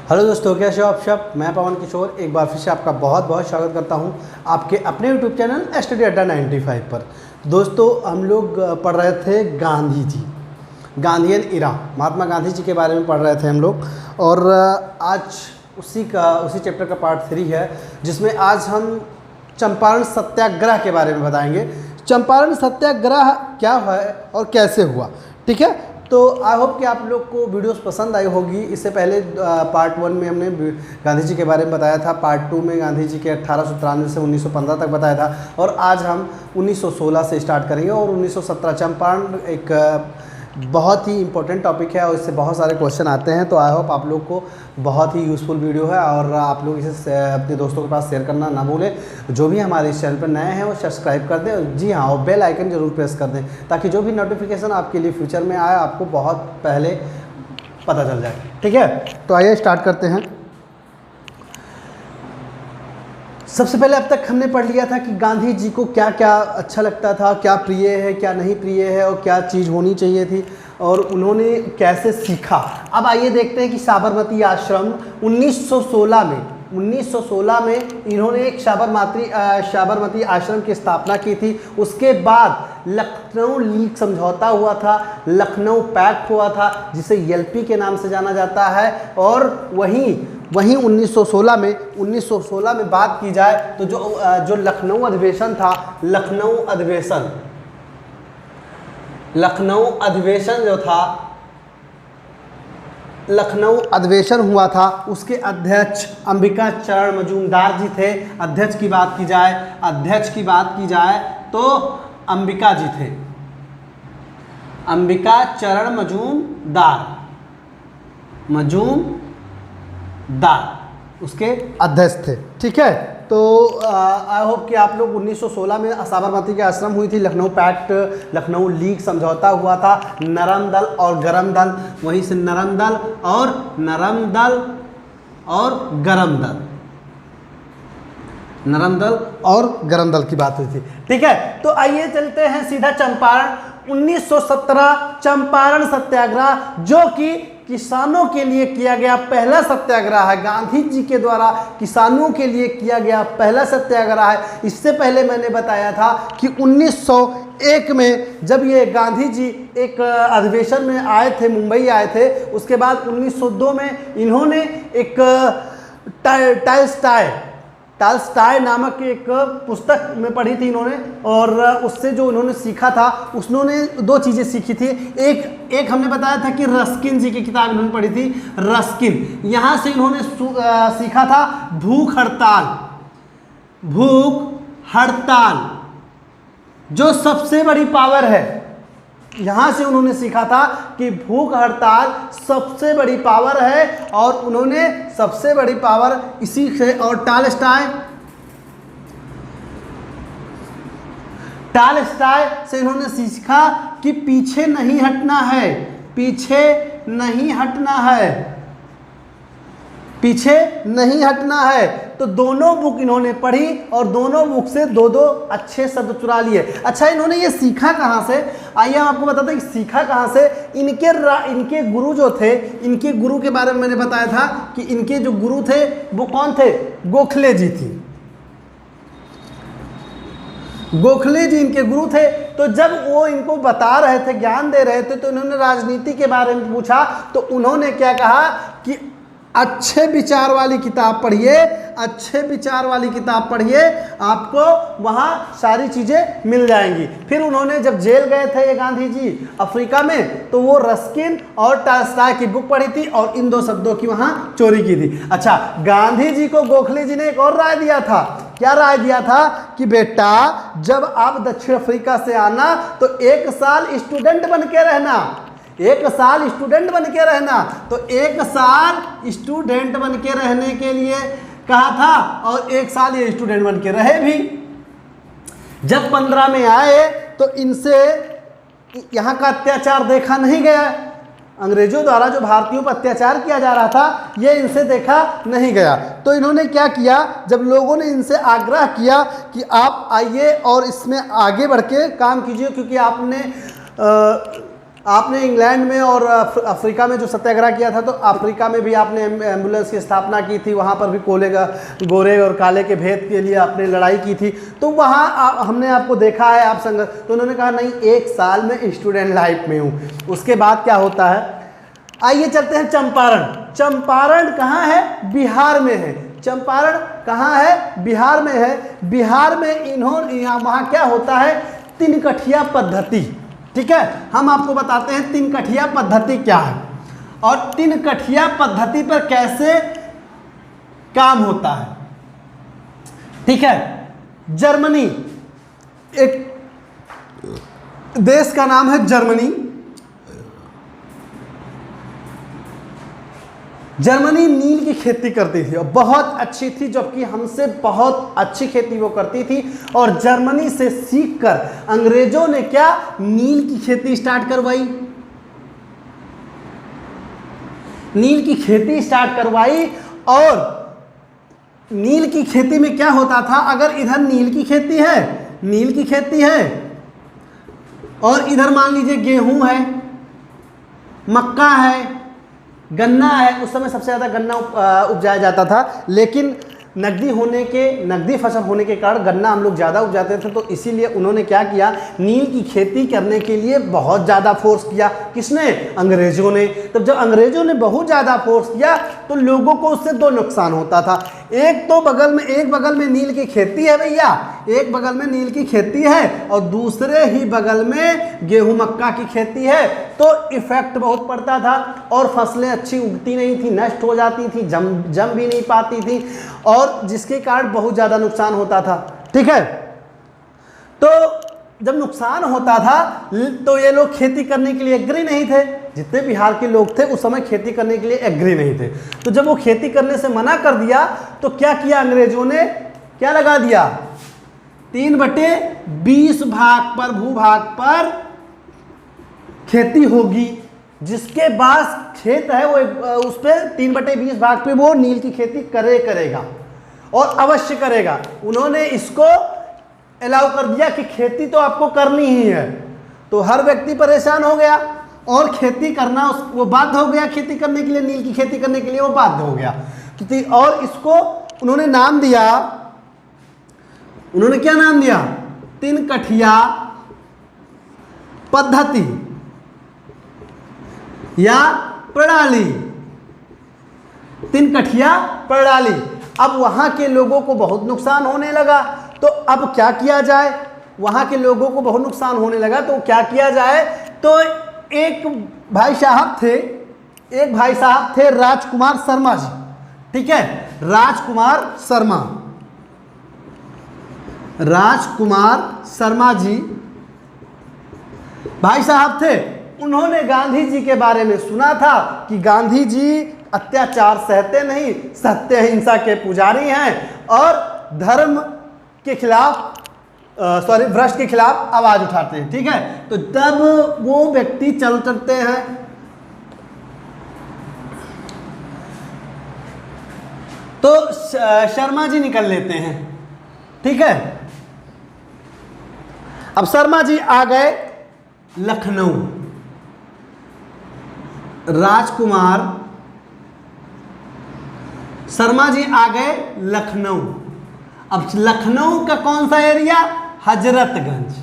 Hello दोस्तों, कैसे हो आप सब। मैं पवन किशोर एक बार फिर से आपका बहुत बहुत स्वागत करता हूं आपके अपने यूट्यूब चैनल स्टडी अड्डा 95 पर। दोस्तों, हम लोग पढ़ रहे थे गांधी जी, गांधीयन इरा, महात्मा गांधी जी के बारे में पढ़ रहे थे हम लोग। और आज उसी चैप्टर का पार्ट 3 है, जिसमें आज हम चंपारण सत्याग्रह के बारे में बताएंगे। चंपारण सत्याग्रह क्या है और कैसे हुआ, ठीक है। तो आई होप कि आप लोग को वीडियोस पसंद आई होगी। इससे पहले पार्ट 1 में हमने गांधी जी के बारे में बताया था, पार्ट 2 में गांधी जी के 1893 से 1915 तक बताया था, और आज हम 1916 से स्टार्ट करेंगे और 1917। चंपारण एक बहुत ही इंपॉर्टेंट टॉपिक है और इससे बहुत सारे क्वेश्चन आते हैं। तो आई होप आप लोग को बहुत ही यूज़फुल वीडियो है और आप लोग इसे अपने दोस्तों के पास शेयर करना ना भूलें। जो भी हमारे इस चैनल पर नए हैं वो सब्सक्राइब कर दें, जी हाँ, और बेल आइकन जरूर प्रेस कर दें, ताकि जो भी नोटिफिकेशन आपके लिए फ्यूचर में आए आपको बहुत पहले पता चल जाए, ठीक है। तो आइए स्टार्ट करते हैं। सबसे पहले अब तक हमने पढ़ लिया था कि गांधी जी को क्या क्या अच्छा लगता था, क्या प्रिय है, क्या नहीं प्रिय है, और क्या चीज़ होनी चाहिए थी, और उन्होंने कैसे सीखा। अब आइए देखते हैं कि साबरमती आश्रम 1916 में इन्होंने एक साबरमती आश्रम की स्थापना की थी। उसके बाद लखनऊ लीग समझौता हुआ था, लखनऊ पैक्ट हुआ था, जिसे एलपी के नाम से जाना जाता है। और वहीं 1916 में बात की जाए तो जो लखनऊ अधिवेशन था, लखनऊ अधिवेशन हुआ था, उसके अध्यक्ष अंबिका चरण मजूमदार जी थे। अध्यक्ष की बात की जाए तो अंबिका जी थे, अंबिका चरण मजूमदार उसके अध्यक्ष थे, ठीक है। तो आई होप कि आप लोग 1916 में साबरमती के आश्रम हुई थी, लखनऊ पैक्ट, लखनऊ लीग समझौता हुआ था, नरम दल और गरम दल, वहीं से नरम दल और गरम दल की बात हुई थी, ठीक है। तो आइए चलते हैं सीधा चंपारण। 1917 चंपारण सत्याग्रह, जो कि किसानों के लिए किया गया पहला सत्याग्रह है, गांधी जी के द्वारा किसानों के लिए किया गया पहला सत्याग्रह है। इससे पहले मैंने बताया था कि 1901 में जब ये गांधी जी एक अधिवेशन में आए थे, मुंबई आए थे, उसके बाद 1902 में इन्होंने एक टालस्टाय नामक एक पुस्तक में पढ़ी थी इन्होंने, और उससे जो इन्होंने सीखा था, उन्होंने दो चीज़ें सीखी थी। एक हमने बताया था कि रस्किन जी की किताब इन्होंने पढ़ी थी, रस्किन। यहाँ से इन्होंने सीखा था भूख हड़ताल जो सबसे बड़ी पावर है। यहाँ से उन्होंने सीखा था कि भूख हड़ताल सबसे बड़ी पावर है, और उन्होंने सबसे बड़ी पावर इसी से, और टालस्टाय से इन्होंने सीखा कि पीछे नहीं हटना है। तो दोनों बुक इन्होंने पढ़ी और दोनों बुक से दो अच्छे शब्द चुरा लिए। अच्छा, इन्होंने ये सीखा कहाँ से? आइए हम आपको बताते हैं कि सीखा कहाँ से। इनके गुरु जो थे, इनके गुरु के बारे में मैंने बताया था कि इनके जो गुरु थे वो कौन थे? गोखले जी थी। गोखले जी इनके गुरु थे। तो जब वो इनको बता रहे थे, ज्ञान दे रहे थे, तो इन्होंने राजनीति के बारे में पूछा, तो उन्होंने क्या कहा कि अच्छे विचार वाली किताब पढ़िए, आपको वहाँ सारी चीज़ें मिल जाएंगी। फिर उन्होंने जब जेल गए थे ये गांधी जी अफ्रीका में, तो वो रस्किन और टालस्टाय की बुक पढ़ी थी और इन दो शब्दों की वहाँ चोरी की थी। अच्छा, गांधी जी को गोखले जी ने एक और राय दिया था। क्या राय दिया था? कि बेटा, जब आप दक्षिण अफ्रीका से आना तो 1 साल स्टूडेंट बन के रहना। तो 1 साल स्टूडेंट बन के रहने के लिए कहा था, और 1 साल ये स्टूडेंट बन के रहे भी। जब 15 में आए तो इनसे यहाँ का अत्याचार देखा नहीं गया। अंग्रेजों द्वारा जो भारतीयों पर अत्याचार किया जा रहा था, ये इनसे देखा नहीं गया। तो इन्होंने क्या किया, जब लोगों ने इनसे आग्रह किया कि आप आइए और इसमें आगे बढ़ के काम कीजिए, क्योंकि आपने आपने इंग्लैंड में और अफ्रीका में जो सत्याग्रह किया था, तो अफ्रीका में भी आपने एम्बुलेंस की स्थापना की थी, वहाँ पर भी गोरे और काले के भेद के लिए आपने लड़ाई की थी। तो वहाँ हमने आपको देखा है आप संघर्ष, तो उन्होंने कहा नहीं 1 साल में स्टूडेंट लाइफ में हूँ। उसके बाद क्या होता है, आइए चलते हैं चंपारण। चंपारण कहाँ है? बिहार में है। चंपारण कहाँ है? बिहार में है। बिहार में यहाँ वहाँ क्या होता है? 3 कठिया पद्धति। ठीक है, हम आपको बताते हैं 3 कठिया पद्धति क्या है और 3 कठिया पद्धति पर कैसे काम होता है। ठीक है, जर्मनी, एक देश का नाम है जर्मनी। जर्मनी नील की खेती करती थी और बहुत अच्छी थी, जबकि हमसे बहुत अच्छी खेती वो करती थी। और जर्मनी से सीखकर अंग्रेजों ने क्या, नील की खेती स्टार्ट करवाई। नील की खेती स्टार्ट करवाई। और नील की खेती में क्या होता था, अगर इधर नील की खेती है, नील की खेती है और इधर मान लीजिए गेहूं है, मक्का है, गन्ना है। उस समय सबसे ज़्यादा गन्ना उपजाया जाता था, लेकिन नकदी फसल होने के कारण गन्ना हम लोग ज़्यादा उपजाते थे। तो इसीलिए उन्होंने क्या किया, नील की खेती करने के लिए बहुत ज़्यादा फोर्स किया। किसने? अंग्रेज़ों ने। तब जब अंग्रेज़ों ने बहुत ज़्यादा फोर्स किया तो लोगों को उससे 2 नुकसान होता था। एक बगल में नील की खेती है भैया, एक बगल में नील की खेती है और दूसरे ही बगल में गेहूं मक्का की खेती है। तो इफेक्ट बहुत पड़ता था और फसलें अच्छी उगती नहीं थी, नष्ट हो जाती थी, जम भी नहीं पाती थी और जिसके कारण बहुत ज़्यादा नुकसान होता था। ठीक है, तो जब नुकसान होता था तो ये लोग खेती करने के लिए एग्री नहीं थे। जितने बिहार के लोग थे उस समय खेती करने के लिए एग्री नहीं थे। तो जब वो खेती करने से मना कर दिया तो क्या किया अंग्रेजों ने, क्या लगा दिया, 3/20 भाग पर भूभाग पर खेती होगी। जिसके पास खेत है वो उस पर 3/20 भाग पे वो नील की खेती करेगा और अवश्य करेगा। उन्होंने इसको अलाउ कर दिया कि खेती तो आपको करनी ही है। तो हर व्यक्ति परेशान हो गया और खेती करना वो बाध्य हो गया, खेती करने के लिए, नील की खेती करने के लिए वो बाध्य हो गया। और इसको उन्होंने नाम दिया, उन्होंने क्या नाम दिया, 3 कठिया पद्धति या प्रणाली। 3 कठिया प्रणाली। अब वहां के लोगों को बहुत नुकसान होने लगा, तो अब क्या किया जाए, वहां के लोगों को बहुत नुकसान होने लगा तो क्या किया जाए। तो एक भाई साहब थे राजकुमार शर्मा जी। ठीक है, राजकुमार शर्मा जी भाई साहब थे। उन्होंने गांधी जी के बारे में सुना था कि गांधी जी अत्याचार सहते नहीं, सत्य अहिंसा के पुजारी हैं और धर्म के खिलाफ भ्रष्ट के खिलाफ आवाज उठाते हैं। ठीक है, तो तब वो व्यक्ति चल सकते हैं। तो शर्मा जी निकल लेते हैं। ठीक है, अब शर्मा जी आ गए लखनऊ। राजकुमार शर्मा जी आ गए लखनऊ। अब लखनऊ का कौन सा एरिया, हजरतगंज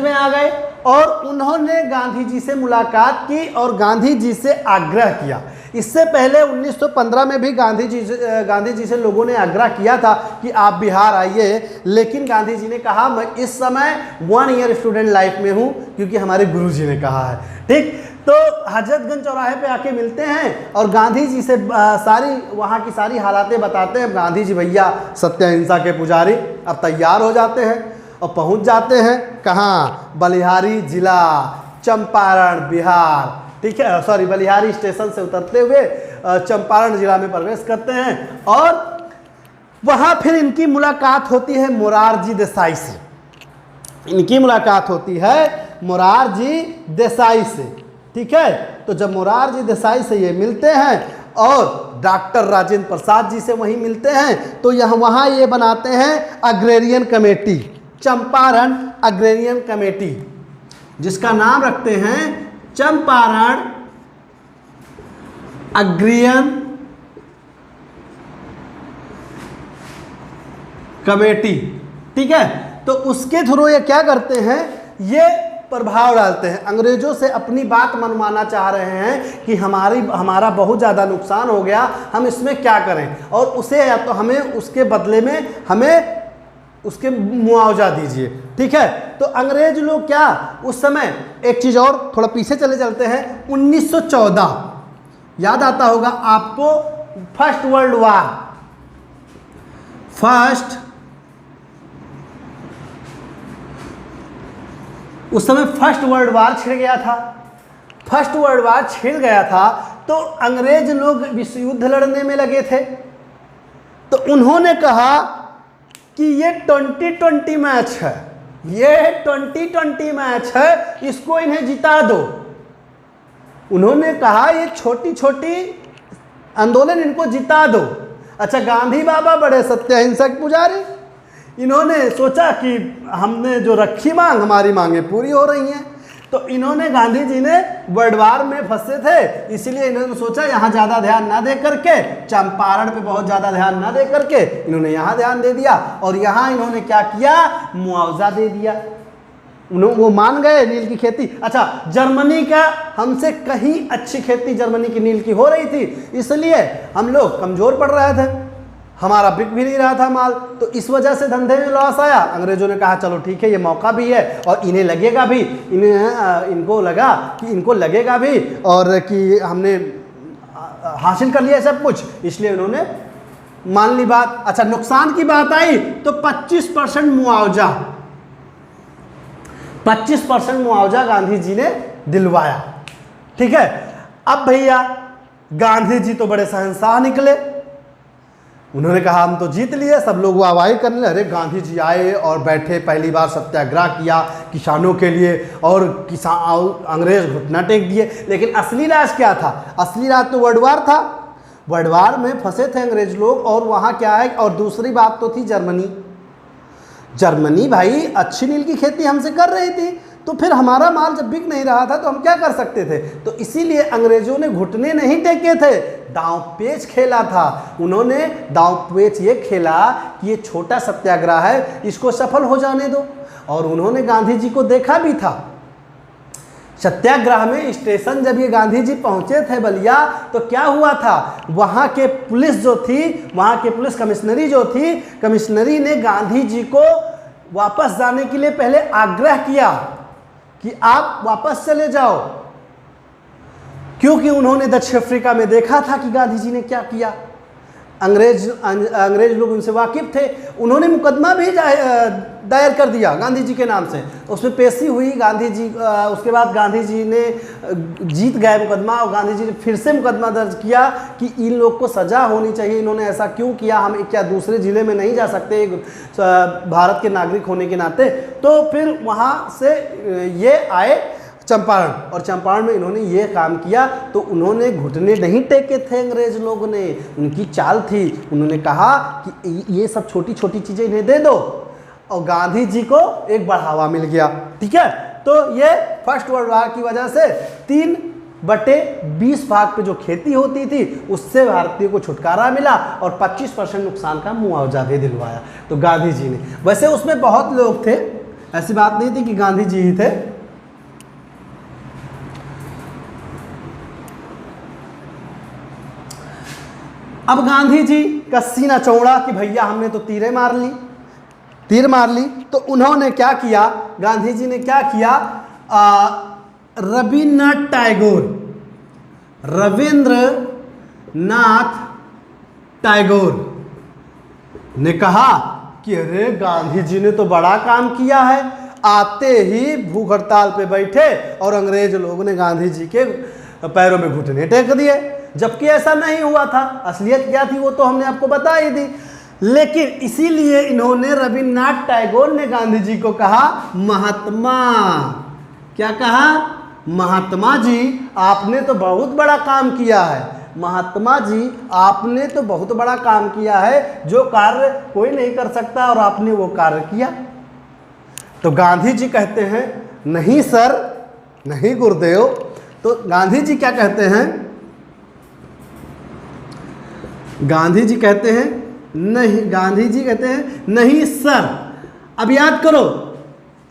में आ गए और उन्होंने गांधी जी से मुलाकात की और गांधी जी से आग्रह किया। इससे पहले 1915 में भी गांधी जी से लोगों ने आग्रह किया था कि आप बिहार आइए, लेकिन गांधी जी ने कहा मैं इस समय 1 ईयर स्टूडेंट लाइफ में हूं, क्योंकि हमारे गुरु जी ने कहा है। ठीक, तो हजरतगंज चौराहे पे आके मिलते हैं और गांधी जी से वहाँ की सारी हालातें बताते हैं। गांधी जी भैया सत्य अहिंसा के पुजारी अब तैयार हो जाते हैं और पहुँच जाते हैं कहाँ, बलिहारी जिला, चंपारण, बिहार। ठीक है, सॉरी, बलिहारी स्टेशन से उतरते हुए चंपारण जिला में प्रवेश करते हैं और वहाँ फिर इनकी मुलाकात होती है मोरारजी देसाई से। इनकी मुलाकात होती है मोरारजी देसाई से। ठीक है, तो जब मोरारजी देसाई से ये मिलते हैं और डॉक्टर राजेंद्र प्रसाद जी से वहीं मिलते हैं, तो वहाँ ये बनाते हैं agrarian committee. Champaran agrarian committee, जिसका नाम रखते हैं चंपारण अग्रियन कमेटी। ठीक है, तो उसके थ्रू ये क्या करते हैं, ये प्रभाव डालते हैं, अंग्रेजों से अपनी बात मनवाना चाह रहे हैं कि हमारा बहुत ज़्यादा नुकसान हो गया, हम इसमें क्या करें, और उसे या तो हमें उसके बदले में हमें उसके मुआवजा दीजिए। ठीक है, तो अंग्रेज लोग क्या उस समय, एक चीज़ और थोड़ा पीछे चले चलते हैं, 1914 याद आता होगा आपको, फर्स्ट वर्ल्ड वार, उस समय फर्स्ट वर्ल्ड वार छिड़ गया था। फर्स्ट वर्ल्ड वार छिड़ गया था तो अंग्रेज लोग विश्व युद्ध लड़ने में लगे थे। तो उन्होंने कहा कि ये 2020 मैच है, ये 2020 मैच है, इसको इन्हें जिता दो। उन्होंने कहा ये छोटी छोटी आंदोलन इनको जिता दो। अच्छा, गांधी बाबा बड़े सत्य अहिंसक पुजारी, इन्होंने सोचा कि हमने जो रखी मांग, हमारी मांगें पूरी हो रही हैं। तो इन्होंने, गांधी जी ने वर्ल्ड वार में फंसे थे, इसीलिए इन्होंने सोचा यहाँ ज़्यादा ध्यान ना दे करके, चंपारण पे बहुत ज़्यादा ध्यान ना दे करके इन्होंने यहाँ ध्यान दे दिया, और यहाँ इन्होंने क्या किया, मुआवजा दे दिया। वो मान गए नील की खेती। अच्छा, जर्मनी का हमसे कहीं अच्छी खेती जर्मनी की नील की हो रही थी, इसलिए हम लोग कमज़ोर पड़ रहे थे, हमारा बिक भी नहीं रहा था माल, तो इस वजह से धंधे में लॉस आया। अंग्रेजों ने कहा चलो ठीक है, ये मौका भी है और इन्हें लगेगा भी, इनको लगा कि इनको लगेगा भी और कि हमने हासिल कर लिया सब कुछ, इसलिए उन्होंने मान ली बात। अच्छा, नुकसान की बात आई तो 25% मुआवजा, 25% मुआवजा गांधी जी ने दिलवाया। ठीक है, अब भैया गांधी जी तो बड़े शहंशाह निकले, उन्होंने कहा हम तो जीत लिए, सब लोग वाहवाही करने लगे, अरे गांधी जी आए और बैठे, पहली बार सत्याग्रह किया किसानों के लिए, और अंग्रेज घुटना टेक दिए। लेकिन असली राज क्या था, असली राज तो वर्ल्ड वार था, वर्ल्ड वार में फंसे थे अंग्रेज लोग, और वहाँ क्या है, और दूसरी बात तो थी जर्मनी भाई अच्छी नील की खेती हमसे कर रही थी, तो फिर हमारा माल जब बिक नहीं रहा था तो हम क्या कर सकते थे। तो इसीलिए अंग्रेजों ने घुटने नहीं टेके थे, दांव पेच खेला था। उन्होंने दांव पेच ये खेला कि ये छोटा सत्याग्रह है, इसको सफल हो जाने दो। और उन्होंने गांधी जी को देखा भी था सत्याग्रह में। स्टेशन जब ये गांधी जी पहुंचे थे बलिया, तो क्या हुआ था, वहाँ के पुलिस जो थी, वहाँ के पुलिस कमिश्नरी जो थी, कमिश्नरी ने गांधी जी को वापस जाने के लिए पहले आग्रह किया कि आप वापस चले जाओ, क्योंकि उन्होंने दक्षिण अफ्रीका में देखा था कि गांधी जी ने क्या किया। अंग्रेज लोग उनसे वाकिफ थे। उन्होंने मुकदमा भी दायर कर दिया गांधी जी के नाम से, उसमें पेशी हुई गांधी जी, उसके बाद गांधी जी ने जीत गए मुकदमा, और गांधी जी ने फिर से मुकदमा दर्ज किया कि इन लोग को सज़ा होनी चाहिए, इन्होंने ऐसा क्यों किया, हम क्या दूसरे ज़िले में नहीं जा सकते भारत के नागरिक होने के नाते। तो फिर वहाँ से ये आए चंपारण, और चंपारण में इन्होंने ये काम किया। तो उन्होंने घुटने नहीं टेके थे अंग्रेज लोगों ने, उनकी चाल थी, उन्होंने कहा कि ये सब छोटी छोटी चीज़ें इन्हें दे दो, और गांधी जी को एक बढ़ावा मिल गया। ठीक है, तो ये फर्स्ट वर्ल्ड वार की वजह से 3/20 भाग पे जो खेती होती थी उससे भारतीयों को छुटकारा मिला, और 25% नुकसान का मुआवजा भी दिलवाया तो गांधी जी ने। वैसे उसमें बहुत लोग थे, ऐसी बात नहीं थी कि गांधी जी ही थे। अब गांधी जी का सीना चौड़ा कि भैया हमने तो तीर मार ली, तो उन्होंने क्या किया, गांधी जी ने क्या किया, रविंद्रनाथ टैगोर ने कहा कि अरे गांधी जी ने तो बड़ा काम किया है, आते ही भूख हड़ताल पे बैठे और अंग्रेज लोगों ने गांधी जी के पैरों में घुटने टेक दिए, जबकि ऐसा नहीं हुआ था। असलियत क्या थी वो तो हमने आपको बता ही दी। लेकिन इसीलिए इन्होंने, रविन्द्रनाथ टैगोर ने गांधी जी को कहा महात्मा, क्या कहा, महात्मा जी आपने तो बहुत बड़ा काम किया है, महात्मा जी आपने तो बहुत बड़ा काम किया है, जो कार्य कोई नहीं कर सकता और आपने वो कार्य किया। तो गांधी जी कहते हैं नहीं सर, नहीं गुरुदेव। तो गांधी जी क्या कहते हैं, गांधी जी कहते हैं नहीं, गांधी जी कहते हैं नहीं सर। अब याद करो,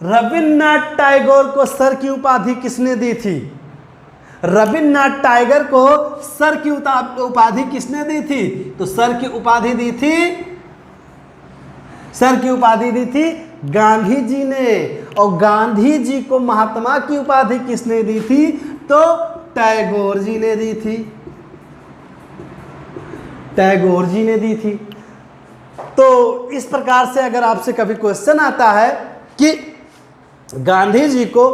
रविन्द्रनाथ टैगोर को सर की उपाधि किसने दी थी? रविन्द्रनाथ टैगोर को सर की उपाधि किसने दी थी? तो सर की उपाधि दी थी, सर की उपाधि दी थी गांधी जी ने। और गांधी जी को महात्मा की उपाधि किसने दी थी? तो टैगोर जी ने दी थी, टैगोर जी ने दी थी। तो इस प्रकार से अगर आपसे कभी क्वेश्चन आता है कि गांधी जी को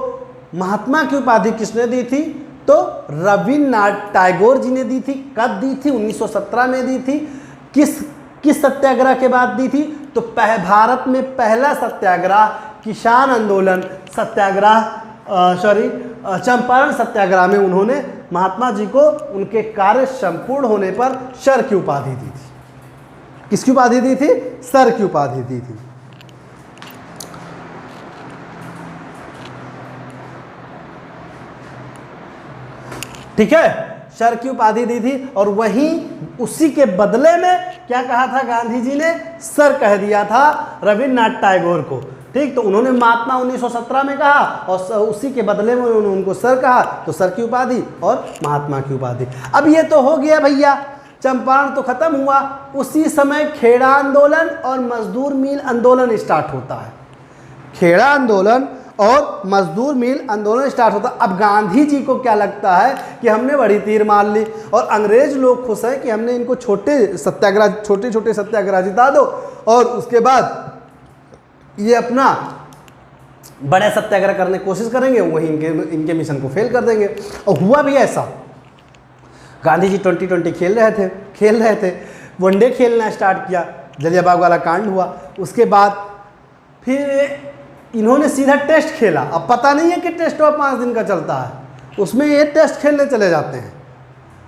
महात्मा की उपाधि किसने दी थी, तो रविन्द्रनाथ टैगोर जी ने दी थी। कब दी थी? 1917 में दी थी। किस सत्याग्रह के बाद दी थी? तो भारत में पहला सत्याग्रह किसान आंदोलन सत्याग्रह चंपारण सत्याग्रह में उन्होंने महात्मा जी को उनके कार्य संपूर्ण होने पर सर की उपाधि दी थी। किसकी उपाधि दी थी? सर की उपाधि दी थी। ठीक है, सर की उपाधि दी थी। और वहीं उसी के बदले में क्या कहा था गांधी जी ने? सर कह दिया था रविन्द्रनाथ टैगोर को। ठीक, तो उन्होंने महात्मा 1917 में कहा और उसी के बदले में उन्होंने उनको सर कहा, तो सर की उपाधि और महात्मा की उपाधि। अब ये तो हो गया भैया, चंपारण तो खत्म हुआ। उसी समय खेड़ा आंदोलन और मजदूर मिल आंदोलन स्टार्ट होता है। खेड़ा आंदोलन और मजदूर मिल आंदोलन स्टार्ट होता। अब गांधी जी को क्या लगता है कि हमने बड़ी तीर मार ली और अंग्रेज लोग खुश हैं कि हमने इनको छोटे छोटे सत्याग्रह जिता दो और उसके बाद ये अपना बड़े सत्याग्रह करने की कोशिश करेंगे, वहीं इनके मिशन को फेल कर देंगे। और हुआ भी ऐसा। गांधी जी 2020 खेल रहे थे, वनडे खेलना स्टार्ट किया, जलियांवाला वाला कांड हुआ। उसके बाद फिर इन्होंने सीधा टेस्ट खेला। अब पता नहीं है कि टेस्ट 5 दिन का चलता है, उसमें ये टेस्ट खेलने चले जाते हैं।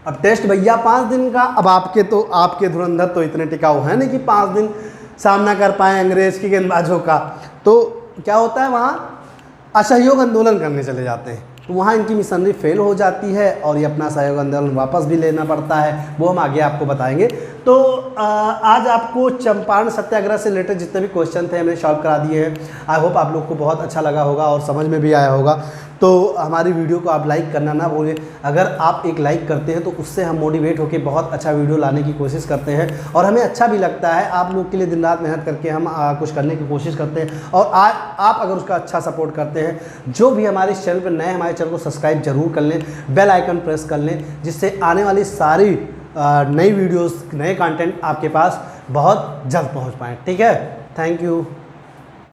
अब टेस्ट भैया 5 दिन का। अब आपके धुरंधर तो इतने टिकाऊ हैं नहीं कि 5 दिन सामना कर पाए अंग्रेज की गेंदबाजों का। तो क्या होता है, वहाँ असहयोग आंदोलन करने चले जाते हैं। तो वहाँ इनकी मिशनरी फेल हो जाती है और ये अपना सहयोग आंदोलन वापस भी लेना पड़ता है, वो हम आगे आपको बताएंगे। तो आज आपको चंपारण सत्याग्रह से रिलेटेड जितने भी क्वेश्चन थे हमने सॉल्व करा दिए हैं। आई होप आप लोग को बहुत अच्छा लगा होगा और समझ में भी आया होगा। तो हमारी वीडियो को आप लाइक करना ना भूलें। अगर आप एक लाइक करते हैं तो उससे हम मोटिवेट होकर बहुत अच्छा वीडियो लाने की कोशिश करते हैं और हमें अच्छा भी लगता है। आप लोग के लिए दिन रात मेहनत करके हम कुछ करने की कोशिश करते हैं और आप अगर उसका अच्छा सपोर्ट करते हैं, जो भी हमारे इस चैनल पर नए, हमारे चैनल को सब्सक्राइब जरूर कर लें, बेल आइकन प्रेस कर लें, जिससे आने वाली सारी नई वीडियोस, नए कंटेंट आपके पास बहुत जल्द पहुंच पाएँ। ठीक है, थैंक यू।